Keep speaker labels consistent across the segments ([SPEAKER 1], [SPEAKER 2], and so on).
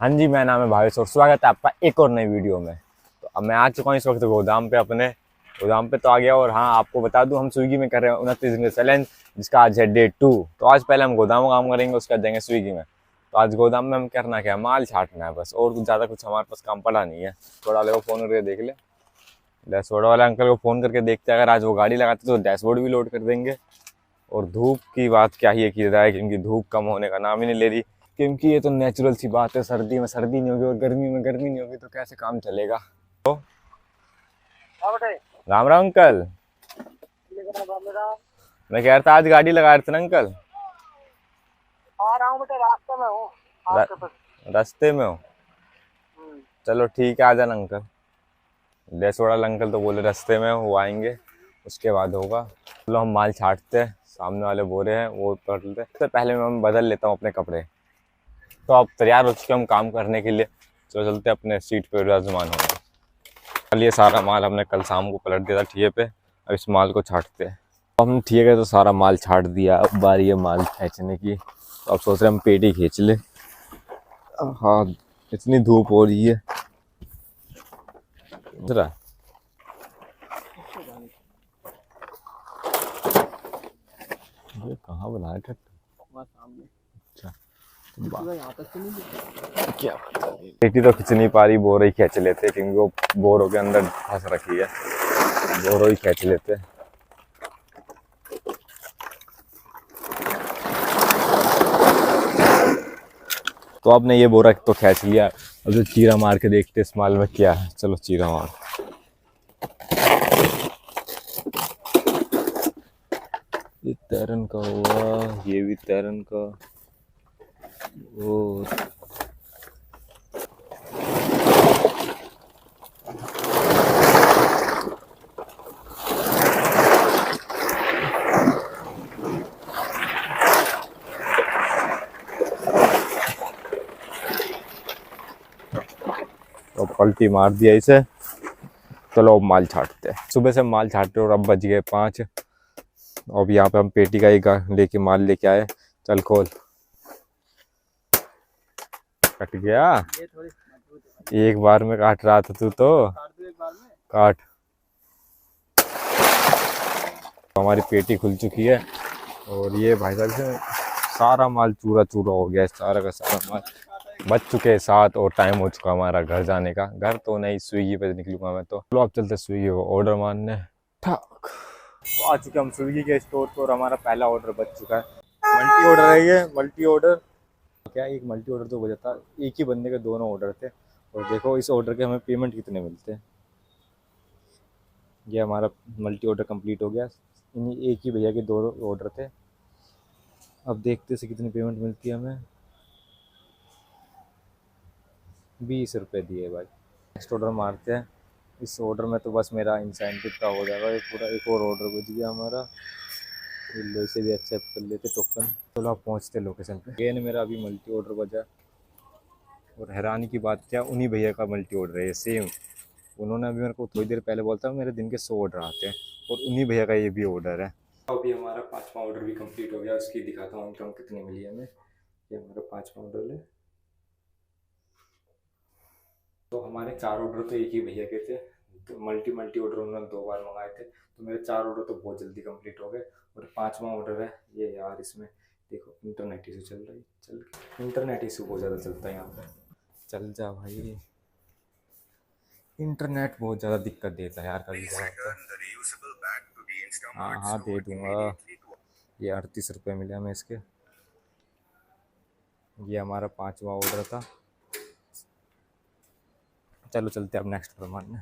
[SPEAKER 1] हाँ जी, मेरा नाम है भावेश और स्वागत है आपका एक और नई वीडियो में। तो अब मैं आ चुका हूँ इस वक्त गोदाम पे, अपने गोदाम पे तो आ गया। और हाँ, आपको बता दूं, हम स्विगी में कर रहे हैं 29 दिन का चैलेंज, जिसका आज है डे 2। तो आज पहले हम गोदाम में काम करेंगे, उसके बाद जाएंगे स्विगी में। तो आज गोदाम में हम करना क्या है, माल छाटना है बस, और कुछ ज़्यादा कुछ हमारे पास काम पड़ा नहीं है। थोड़ा वाले को फ़ोन करके देख ले, डैशबोर्ड वाले अंकल को फ़ोन करके देखते हैं, अगर आज वो गाड़ी लगाते तो डैशबोर्ड भी लोड कर देंगे। और धूप की बात क्या ही की जाए, क्योंकि धूप कम होने का नाम ही नहीं ले रही। क्योंकि ये तो नेचुरल सी बात है, सर्दी में सर्दी नहीं होगी और गर्मी में गर्मी नहीं होगी, तो कैसे काम चलेगा। तो राम राम अंकल। मैं कह रहा था आज गाड़ी लगा रहे थे ना अंकल।
[SPEAKER 2] आ रहा हूँ बेटे, रास्ते में हूँ आपके पास।
[SPEAKER 1] रास्ते में हो? चलो ठीक है, आ जाना अंकल। डैश वाला अंकल तो बोले रास्ते में वो आएंगे, उसके बाद होगा। चलो हम माल छाटते हैं, सामने वाले बोरे हैं वो पकड़ लेते हैं। तो पहले मैं बदल लेता हूँ अपने कपड़े। तो अब तैयार हो चुके हम काम करने के लिए। तो चलते अपने सीट पे विराजमान होंगे। कल ये सारा माल हमने कल शाम को पलट दिया था ठिये पे। अब इस माल को छाटते हैं। तो हम ठिये गए तो सारा माल छाट दिया, अब बारी है माल खींचने की। तो अब सोच रहे हम पेटी खींच ले। हाँ, इतनी धूप हो रही है जरा। ये कहाँ बनाया था? अच्छा, क्या पेटी तो खींच नहीं पा रही, बोर ही खींच लेते क्योंकि वो बोरों के अंदर फंस रखी है। बोरो ही खींच लेते। तो आपने ये बोरा तो खींच लिया, अब जो चीरा मार के देखते इस माल में क्या है। चलो चीरा मार। ये तैरन का हुआ, ये भी तैरन का। ओ तो पलटी मार दिया इसे। चलो अब माल छाटते हैं। सुबह से माल छाटते और अब बज गए 5। अब यहाँ पे हम पेटी का एक लेके माल लेके आए। चल खोल। कट गया, एक बार में काट रहा था तू तो। काट। हमारी पेटी खुल चुकी है और ये भाई साहब से सारा माल चूरा चूरा हो गया है। सारा का सारा माल बच चुके हैं 7 और टाइम हो चुका हमारा घर जाने का। घर तो नहीं, स्विगी पे निकलूंगा मैं तो। चलो अब चलते स्विगी को ऑर्डर मारने। ठाक। तो आ चुके हम स्विगी के स्टोर पर और हमारा पहला ऑर्डर बच चुका है। मल्टी ऑर्डर है ये, मल्टी ऑर्डर। क्या एक मल्टी ऑर्डर तो बचा था, एक ही बंदे के दोनों ऑर्डर थे। और देखो इस ऑर्डर के हमें पेमेंट कितने मिलते हैं। ये हमारा मल्टी ऑर्डर कंप्लीट हो गया। इन्हीं एक ही भैया के 2 ऑर्डर थे। अब देखते से कितनी पेमेंट मिलती है हमें। 20 रुपये दिए भाई। नेक्स्ट ऑर्डर मारते हैं। इस ऑर्डर में तो बस मेरा इंसेंटिव का हो जाएगा। एक पूरा एक और ऑर्डर बच गया हमारा। लो इसे भी एक्सेप्ट कर लेते टोकन। चलो आप पहुँचते लोकेशन पे। ये ने मेरा अभी मल्टी ऑर्डर बचा। और हैरानी की बात क्या, उन्हीं भैया का मल्टी ऑर्डर है ये सेम। उन्होंने अभी मेरे को थोड़ी देर पहले बोला था मेरे दिन के 100 ऑर्डर आते हैं, और उन्हीं भैया का ये भी ऑर्डर है। अभी हमारा 5वां ऑर्डर भी कंप्लीट हो गया। उसकी दिखाता हूँ इनकम कितनी मिली है हमें। ये हमारा 5वां ऑर्डर है। तो हमारे 4 ऑर्डर तो एक ही भैया के थे। तो मल्टी मल्टी ऑर्डर उन्होंने 2 बार मंगाए थे, तो मेरे 4 ऑर्डर तो बहुत जल्दी कंप्लीट हो गए। और 5वां ऑर्डर है ये। यार इसमें देखो इंटरनेट इशू चल रही चल इंटरनेट इशू बहुत ज़्यादा चलता है यहाँ पर। चल जा भाई, इंटरनेट बहुत ज़्यादा दिक्कत देता है यार कभी कभार। हाँ हाँ, दे दूँगा। ये 38 रुपये मिले हमें इसके। ये हमारा 5वां ऑर्डर था। चलो चलते हैं अब नेक्स्ट ऑर्डर मारने।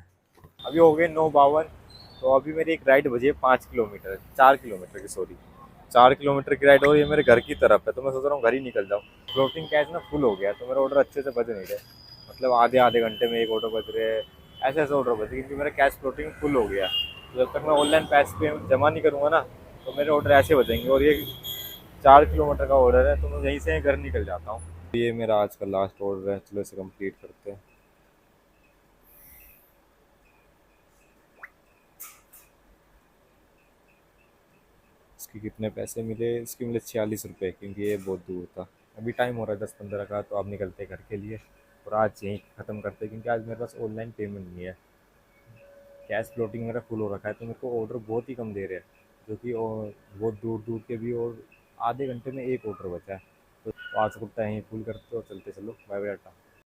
[SPEAKER 1] अभी हो गए 9:52। तो अभी मेरी एक राइड बजी है 5 किलोमीटर, 4 किलोमीटर की, सॉरी 4 किलोमीटर की राइड हो रही है मेरे घर की तरफ है। तो मैं सोच रहा हूँ घर ही निकल जाऊँ। फ्लोटिंग कैश ना फुल हो गया, तो मेरा ऑर्डर अच्छे से बज नहीं रहे। मतलब आधे आधे घंटे में एक ऑर्डर बज रहे हैं, ऐसे ऐसे ऑर्डर बज रहे, क्योंकि मेरा कैश फ्लोटिंग फुल हो गया। तो जब तक मैं ऑनलाइन पैसे पे जमा नहीं करूँगा ना, तो मेरे ऑर्डर ऐसे बजेंगे। और ये 4 किलोमीटर का ऑर्डर है, तो मैं यहीं से घर निकल जाता हूँ। ये मेरा आज का लास्ट ऑर्डर है, चलो इसे कंप्लीट करते हैं। इसके कितने पैसे मिले? इसके मिले 46 रुपये, क्योंकि ये बहुत दूर था। अभी टाइम हो रहा है 10-15 का, तो अब निकलते हैं घर के लिए। और आज यहीं ख़त्म करते हैं, क्योंकि आज मेरे पास ऑनलाइन पेमेंट नहीं है। कैश फ्लोटिंग मेरा फुल हो रखा है, तो मेरे को ऑर्डर बहुत ही कम दे रहे हैं, जो कि और बहुत दूर दूर के भी, और आधे घंटे में एक ऑर्डर बचा है। तो आज को टाइम फुल करते और चलते, चलो बाय बाय टाटा।